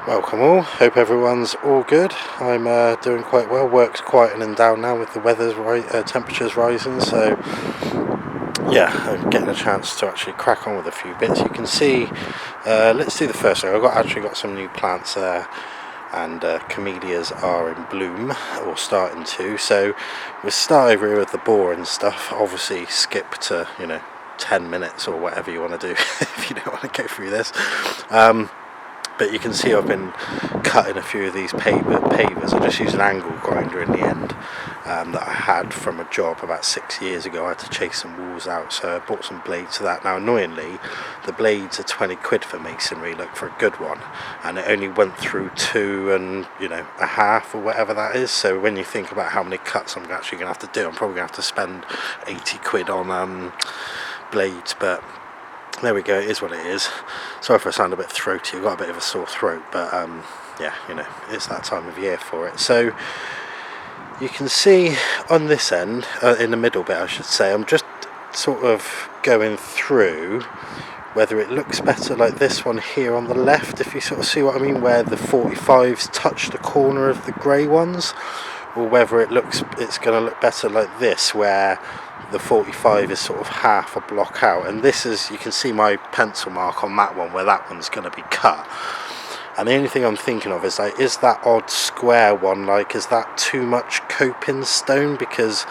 Welcome all, hope everyone's all good. I'm doing quite well, work's quietening down now with the temperatures rising, so yeah, I'm getting a chance to actually crack on with a few bits. You can see, let's do the first thing. I've actually got some new plants there, and camellias are in bloom, or starting to, so we'll start over here with the boring stuff. Obviously skip to, 10 minutes or whatever you want to do if you don't want to go through this. But you can see I've been cutting a few of these pavers. I just used an angle grinder in the end that I had from a job about 6 years ago. I had to chase some walls out, so I bought some blades for that. Now annoyingly, the blades are 20 quid for masonry, look, for a good one, and it only went through 2.5 or whatever that is. So when you think about how many cuts I'm actually going to have to do, I'm probably going to have to spend 80 quid on blades, but there we go, it is what it is. Sorry if I sound a bit throaty, I've got a bit of a sore throat, but yeah, it's that time of year for it. So you can see on this end, in the middle bit I should say, I'm just sort of going through whether it looks better like this one here on the left, if you sort of see what I mean, where the 45s touch the corner of the grey ones, or whether it's going to look better like this, where the 45 is sort of half a block out. And this is, you can see my pencil mark on that one where that one's going to be cut. And the only thing I'm thinking of is, like, is that odd square one, like, is that too much coping stone? Because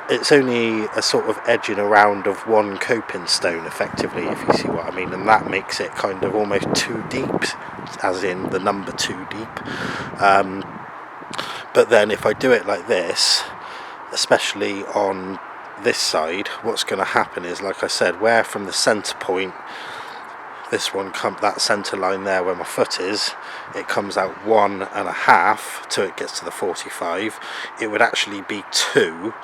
it's only a sort of edging around of one coping stone effectively, if you see what I mean, and that makes it kind of almost too deep, as in the number 2 deep. But then if I do it like this, especially on this side, what's going to happen is, like I said, where from the centre point, this one that centre line there where my foot is, it comes out 1.5 till it gets to the 45. It would actually be 2,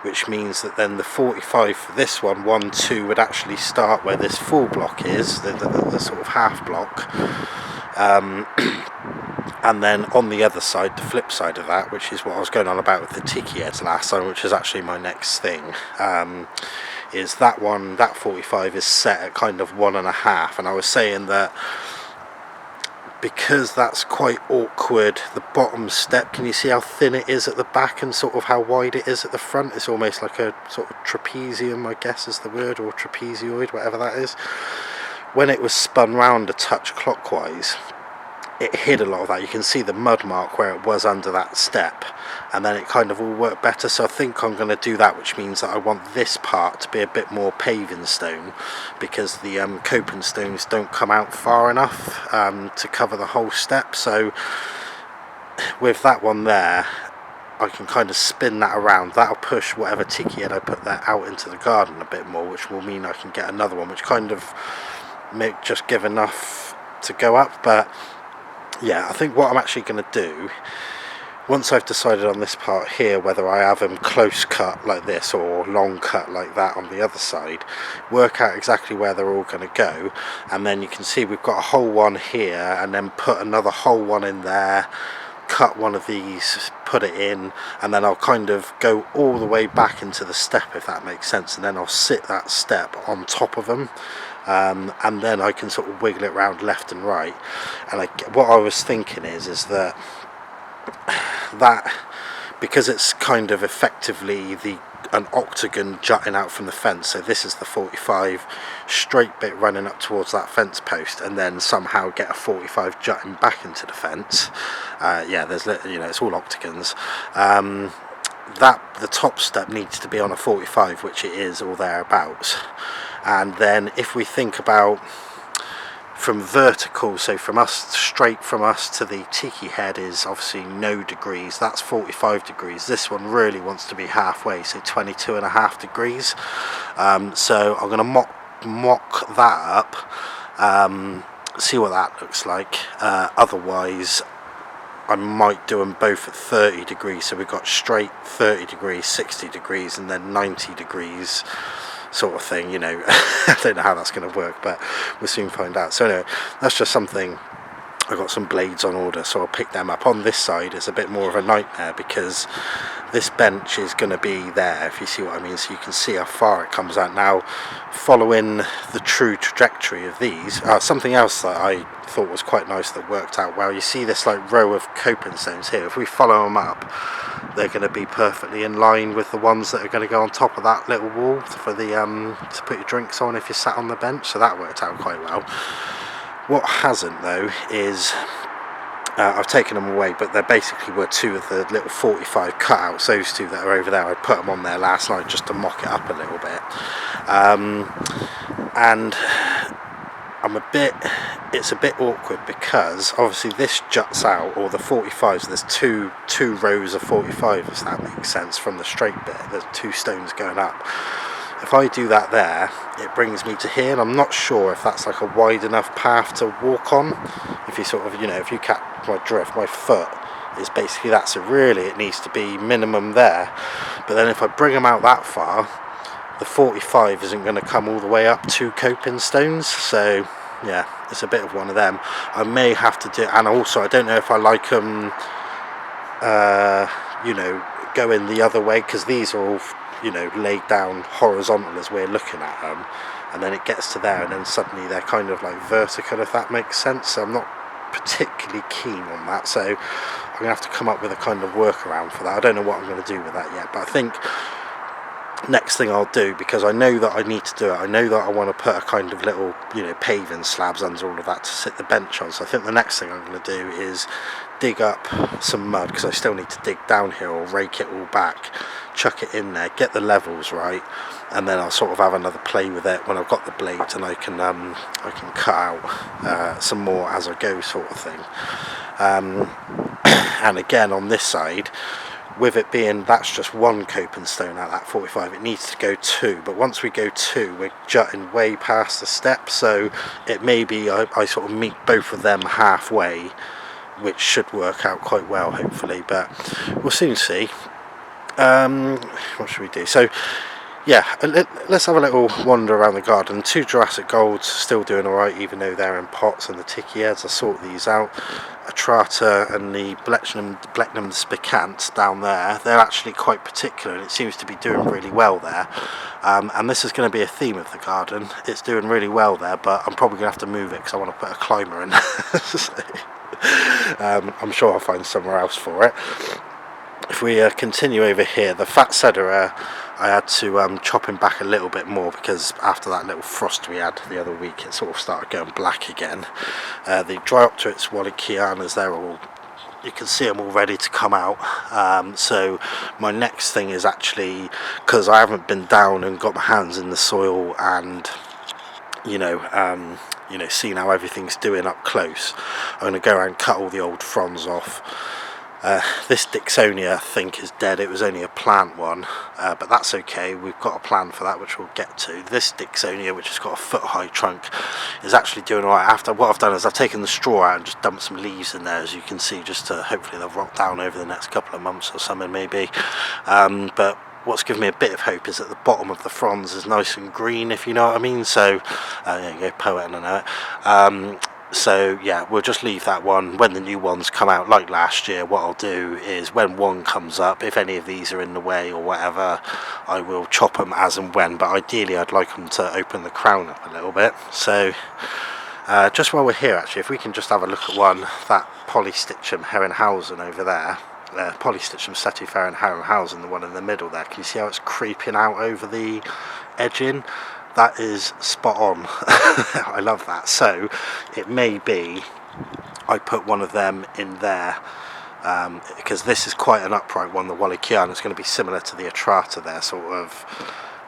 which means that then the 45 for this one, 1, 2, would actually start where this full block is, the sort of half block. And then on the other side, the flip side of that, which is what I was going on about with the tiki heads last time, which is actually my next thing, is that one, that 45 is set at kind of 1.5, and I was saying that because that's quite awkward, the bottom step, can you see how thin it is at the back and sort of how wide it is at the front? It's almost like a sort of trapezium, I guess is the word, or trapezoid, whatever that is. When it was spun round a touch clockwise, it hid a lot of that. You can see the mud mark where it was under that step, and then it kind of all worked better. So I think I'm going to do that, which means that I want this part to be a bit more paving stone, because the coping stones don't come out far enough to cover the whole step. So with that one there, I can kind of spin that around. That'll push whatever tiki head I put there out into the garden a bit more, which will mean I can get another one, which kind of just give enough to go up. But yeah, I think what I'm actually going to do, once I've decided on this part here whether I have them close cut like this or long cut like that on the other side, work out exactly where they're all going to go, and then you can see we've got a whole one here, and then put another whole one in there, cut one of these, put it in, and then I'll kind of go all the way back into the step, if that makes sense, and then I'll sit that step on top of them. And then I can sort of wiggle it around left and right. And what I was thinking is that because it's kind of effectively an octagon jutting out from the fence, so this is the 45 straight bit running up towards that fence post, and then somehow get a 45 jutting back into the fence. Yeah, there's, it's all octagons. That the top step needs to be on a 45, which it is, or thereabouts. And then if we think about from vertical, so straight from us to the tiki head is obviously no degrees, that's 45 degrees. This one really wants to be halfway, so 22.5 degrees. So I'm going to mock that up, see what that looks like. Otherwise I might do them both at 30 degrees, so we've got straight 30 degrees, 60 degrees, and then 90 degrees sort of thing, I don't know how that's going to work, but we'll soon find out. So anyway, that's just something. I've got some blades on order, so I'll pick them up. On this side it's a bit more of a nightmare, because this bench is going to be there, if you see what I mean, so you can see how far it comes out. Now, following the true trajectory of these, something else that I thought was quite nice that worked out well, you see this like row of coping stones here. If we follow them up, they're going to be perfectly in line with the ones that are going to go on top of that little wall for the to put your drinks on if you're sat on the bench, so that worked out quite well. What hasn't though is I've taken them away, but there basically were two of the little 45 cutouts, those two that are over there. I put them on there last night just to mock it up a little bit, and it's a bit awkward because obviously this juts out, or the 45s, there's two rows of 45, if that makes sense, from the straight bit. There's two stones going up. If I do that there, it brings me to here, and I'm not sure if that's like a wide enough path to walk on. If you sort of, if you catch my drift, my foot is basically that, so really it needs to be minimum there. But then if I bring them out that far, the 45 isn't going to come all the way up to coping stones, so yeah, it's a bit of one of them. I may have to do, and also I don't know if I like them, going the other way, because these are all, laid down horizontal as we're looking at them, and then it gets to there and then suddenly they're kind of like vertical, if that makes sense. So I'm not particularly keen on that, so I'm gonna have to come up with a kind of workaround for that. I don't know what I'm going to do with that yet, but I think next thing I'll do, because I know that I need to do it, I know that I want to put a kind of little paving slabs under all of that to sit the bench on, so I think the next thing I'm going to do is dig up some mud, because I still need to dig down here or rake it all back, chuck it in there, get the levels right, and then I'll sort of have another play with it when I've got the blades, and I can cut out some more as I go, sort of thing. And again on this side, with it being that's just one coping stone out of that 45, it needs to go two, but once we go two, we're jutting way past the step, so it may be I sort of meet both of them halfway, which should work out quite well hopefully, but we'll soon see. What should we do? So yeah, let's have a little wander around the garden. Two Jurassic Golds still doing alright, even though they're in pots, and the Ticky Heads, I sort these out. Atrata and the Blechnum spicant down there, they're actually quite particular, and it seems to be doing really well there. And this is going to be a theme of the garden. It's doing really well there, but I'm probably going to have to move it because I want to put a climber in. So, I'm sure I'll find somewhere else for it. If we continue over here, the Fat Cedera, I had to chop him back a little bit more, because after that little frost we had the other week, it sort of started going black again. The Dryopteris Lepidopoda, they're all, you can see them all ready to come out. So my next thing is actually, because I haven't been down and got my hands in the soil and seeing how everything's doing up close, I'm going to go around and cut all the old fronds off. This Dixonia I think is dead. It was only a plant one, but that's okay, we've got a plan for that which we'll get to. This Dixonia, which has got a foot high trunk, is actually doing alright. After what I've done is I've taken the straw out and just dumped some leaves in there, as you can see, just to hopefully they'll rot down over the next couple of months or something maybe. But what's given me a bit of hope is that the bottom of the fronds is nice and green, if you know what I mean. So there you go, poet, and I know it. So yeah, we'll just leave that one. When the new ones come out, like last year, what I'll do is when one comes up, if any of these are in the way or whatever, I will chop them as and when, but ideally I'd like them to open the crown up a little bit. So just while we're here, actually, if we can just have a look at one, that Polystichum Herrenhausen over there, Polystichum Setiferum Herrenhausen, the one in the middle there, can you see how it's creeping out over the edging? That is spot on. I love that. So it may be I put one of them in there, because this is quite an upright one, the Wallachiana. It's going to be similar to the Atrata there, sort of,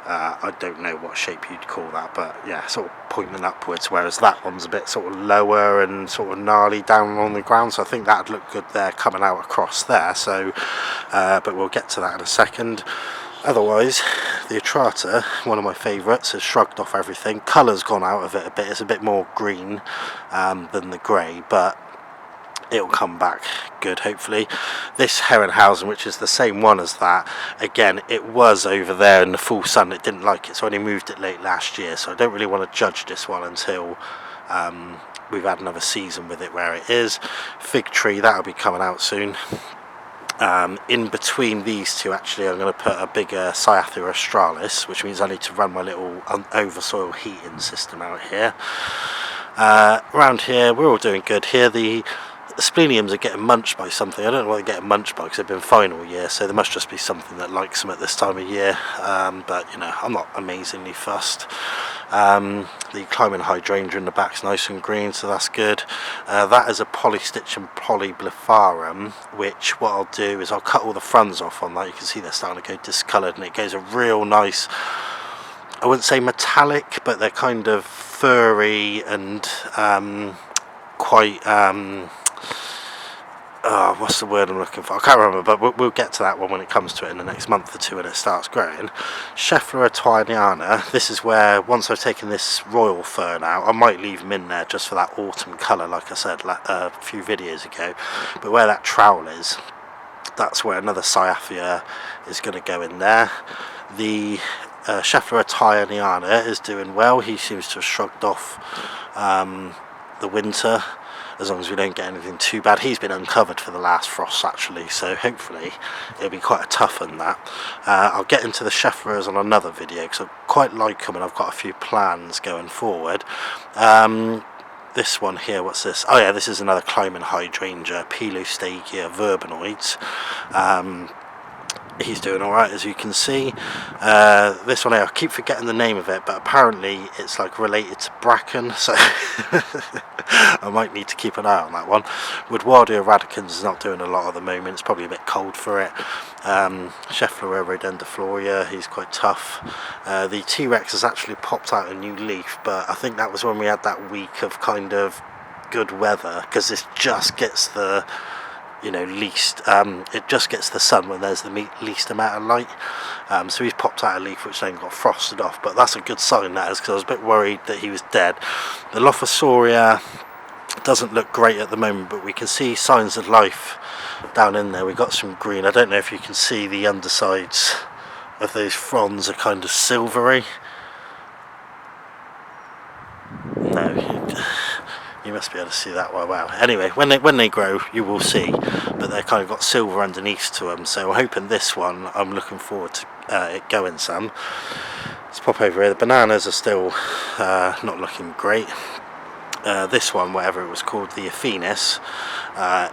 I don't know what shape you'd call that, but yeah, sort of pointing upwards, whereas that one's a bit sort of lower and sort of gnarly down on the ground, so I think that'd look good there coming out across there. So but we'll get to that in a second. Otherwise, the Atrata, one of my favourites, has shrugged off everything. Colour's gone out of it a bit, it's a bit more green than the grey, but it'll come back good hopefully. This Herrenhausen, which is the same one as that, again, it was over there in the full sun, it didn't like it, so I only moved it late last year, so I don't really want to judge this one until we've had another season with it where it is. Fig Tree, that'll be coming out soon. In between these two, actually, I'm going to put a bigger Cyathea Australis, which means I need to run my little over-soil heating system out here. Around here, we're all doing good here. The spleniums are getting munched by something. I don't know what they're getting munched by because they've been fine all year, so there must just be something that likes them at this time of year. But you know, I'm not amazingly fussed. The climbing hydrangea in the back's nice and green, so that's good. That is a Polystichum polyblepharum, which what I'll do is I'll cut all the fronds off on that. You can see they're starting to go discoloured, and it goes a real nice, I wouldn't say metallic, but they're kind of furry and quite what's the word I'm looking for? I can't remember, but we'll get to that one when it comes to it in the next month or two when it starts growing. Nephroiepis, this is where, once I've taken this royal fern out, I might leave them in there just for that autumn colour, like I said a few videos ago. But where that trowel is, that's where another Cyathea is going to go in there. The Nephroiepis is doing well. He seems to have shrugged off the winter, as long as we don't get anything too bad. He's been uncovered for the last frost actually, so hopefully it'll be quite a tough one that. I'll get into the Nephroiepis on another video because I quite like them and I've got a few plans going forward. This one here, what's this? Oh yeah, this is another climbing hydrangea, Polystichum verbenoides. He's doing alright, as you can see. This one here, I keep forgetting the name of it, but apparently it's like related to bracken, so I might need to keep an eye on that one. Woodwardia radicans is not doing a lot at the moment, it's probably a bit cold for it. Setiferum dendifloria, he's quite tough. The T-Rex has actually popped out a new leaf, but I think that was when we had that week of kind of good weather, because this just gets the least, it just gets the sun when there's the least amount of light. So he's popped out a leaf which then got frosted off, but that's a good sign, that is, because I was a bit worried that he was dead. The Lophosauria doesn't look great at the moment, but we can see signs of life down in there. We've got some green. I don't know if you can see the undersides of those fronds are kind of silvery. No, you must be able to see that well. Wow. Anyway, when they grow, you will see, but they've kind of got silver underneath to them. So I'm hoping this one, I'm looking forward to it going some. Let's pop over here. The bananas are still not looking great. This one, whatever it was called, the Aphenis,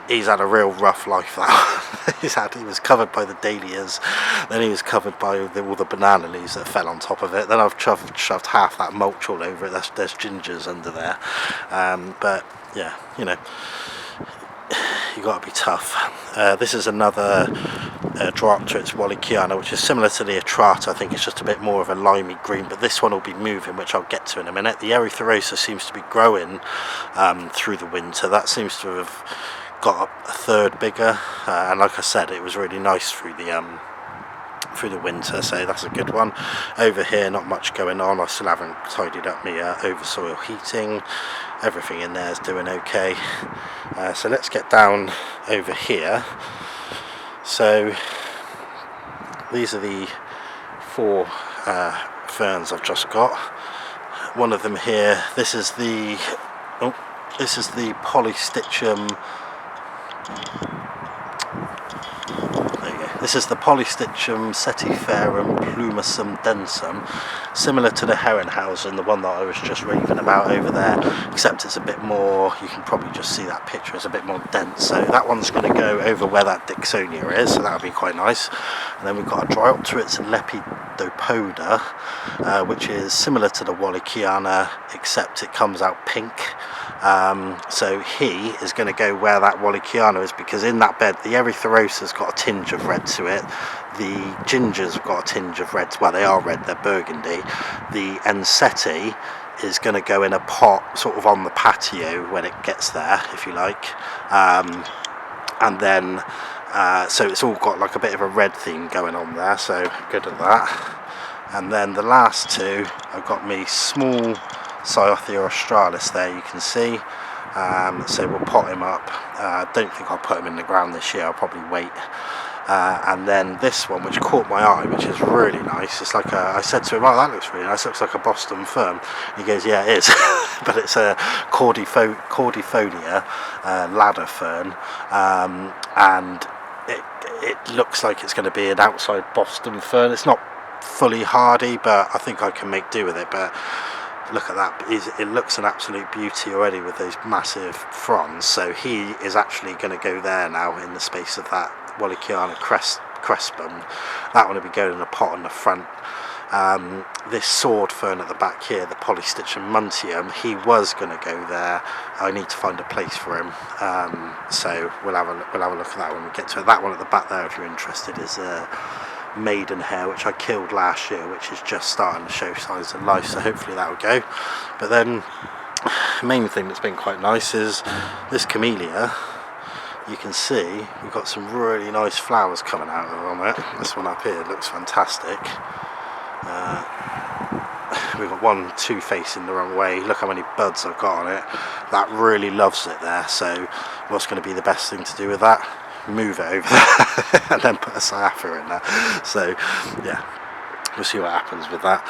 he's had a real rough life. That he was covered by the dahlias, then he was covered by all the banana leaves that fell on top of it. Then I've shoved half that mulch all over it. There's gingers under there, but yeah, you got to be tough. This is another Dryopteris Lepidopoda, which is similar to the Atrata. I think it's just a bit more of a limey green, but this one will be moving, which I'll get to in a minute. The Erytherosa seems to be growing through the winter. That seems to have got a third bigger, and like I said, it was really nice through the winter, so that's a good one. Over here, not much going on. I still haven't tidied up my over-soil heating. Everything in there is doing okay. So let's get down over here. So these are the 4 ferns I've just got. One of them here, this is the Polystichum. This is the Polystichum Setiferum Plumosum Densum, similar to the Herrenhausen, the one that I was just raving about over there, except it's a bit more, you can probably just see that picture, it's a bit more dense. So that one's going to go over where that Dixonia is, so that'll be quite nice. And then we've got a Dryopteris Lepidopoda, which is similar to the Wallichiana, except it comes out pink. So he is going to go where that Wallichiana is, because in that bed the Erytherosa's got a tinge of red to it, the gingers have got a tinge of red, well they are red, they're burgundy. The Enseti is going to go in a pot sort of on the patio when it gets there, if you like, and then so it's all got like a bit of a red theme going on there, so good at that. And then the last two, I've got me small Cyathea Australis there, you can see. So we'll pot him up. I don't think I'll put him in the ground this year, I'll probably wait. And then this one, which caught my eye, which is really nice, it's like I said to him, oh, that looks really nice, looks like a Boston fern. He goes, yeah, it is. But it's a Cordifolia ladder fern, and it looks like it's going to be an outside Boston fern. It's not fully hardy, but I think I can make do with it. But look at that, it looks an absolute beauty already with those massive fronds. So he is actually going to go there now in the space of that Wallichiana crespum. That one will be going in a pot on the front. This sword fern at the back here, the Polystichum muntium, he was going to go there. I need to find a place for him, so we'll have a look at that when we get to it. That one at the back there, if you're interested, is Maidenhair, which I killed last year, which is just starting to show signs of life, so hopefully that will go. But then the main thing that's been quite nice is this Camelia. You can see we've got some really nice flowers coming out of it. This one up here looks fantastic. We've got 1, 2 facing the wrong way. Look how many buds I've got on it. That really loves it there. So what's going to be the best thing to do with that? Move it over there and then put a Cyathea in there. So yeah, we'll see what happens with that.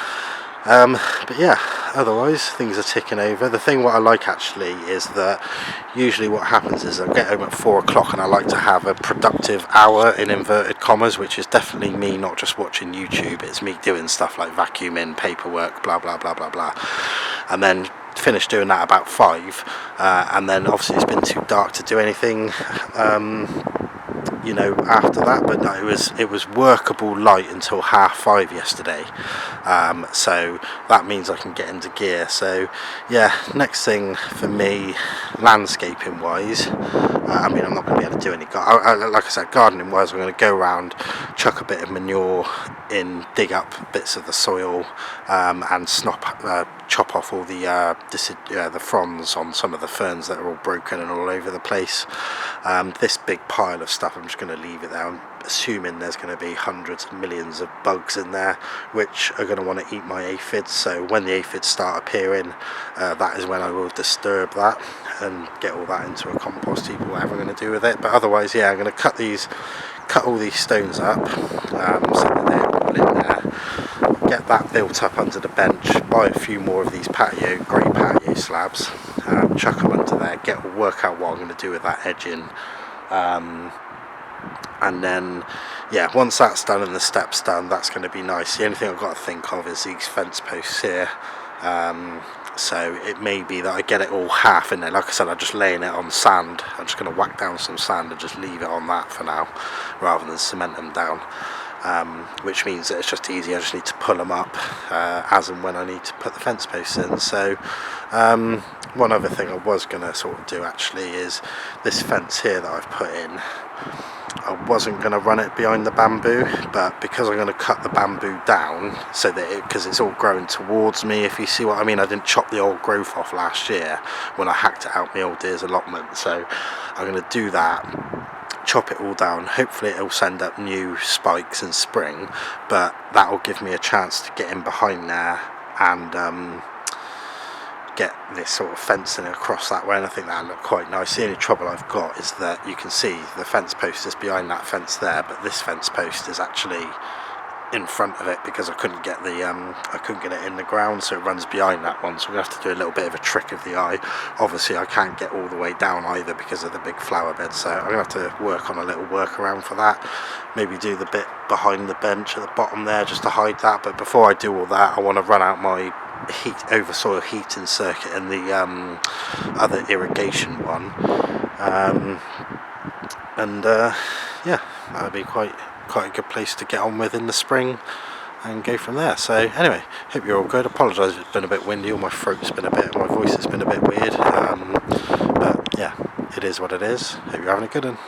But yeah, otherwise things are ticking over. The thing what I like actually is that usually what happens is I get home at 4 o'clock and I like to have a productive hour in inverted commas, which is definitely me not just watching YouTube, it's me doing stuff like vacuuming, paperwork, blah blah blah blah blah, and then finish doing that about 5, and then obviously it's been too dark to do anything you know, after that. But no, it was workable light until 5:30 yesterday, so that means I can get into gear. So yeah, next thing for me, landscaping wise, I mean, I'm not going to be able to do any like I said, gardening wise, I'm going to go around, chuck a bit of manure in, dig up bits of the soil, and chop off all the fronds on some of the ferns that are all broken and all over the place. This big pile of stuff, I'm just going to leave it there. I'm assuming there's going to be hundreds of millions of bugs in there which are going to want to eat my aphids, so when the aphids start appearing, that is when I will disturb that and get all that into a compost heap or whatever I'm going to do with it. But otherwise, yeah, I'm going to cut all these stones up, so that they're all in there, get that built up under the bench, buy a few more of these grey patio slabs, chuck them under there, work out what I'm going to do with that edging, and then yeah, once that's done and the steps done, that's going to be nice. The only thing I've got to think of is these fence posts here, so it may be that I get it all half in there. Like I said, I'm just laying it on sand. I'm just going to whack down some sand and just leave it on that for now rather than cement them down, which means that it's just easy. I just need to pull them up as and when I need to put the fence posts in. So one other thing I was going to sort of do actually is this fence here that I've put in. I wasn't going to run it behind the bamboo, but because I'm going to cut the bamboo down so that because it's all growing towards me, if you see what I mean. I didn't chop the old growth off last year when I hacked it out my old deer's allotment, so I'm going to do that, chop it all down. Hopefully it'll send up new spikes in spring, but that will give me a chance to get in behind there and get this sort of fencing across that way, and I think that'll look quite nice. The only trouble I've got is that you can see the fence post is behind that fence there, but this fence post is actually in front of it because I couldn't get it in the ground, so it runs behind that one. So we're going to have to do a little bit of a trick of the eye. Obviously I can't get all the way down either because of the big flower bed, so I'm going to have to work on a little workaround for that. Maybe do the bit behind the bench at the bottom there just to hide that. But before I do all that, I want to run out my soil heating circuit and the other irrigation one, yeah, that would be quite a good place to get on with in the spring and go from there. So anyway, hope you're all good. Apologise, it's been a bit windy, or my voice has been a bit weird, but yeah, it is what it is. Hope you're having a good one.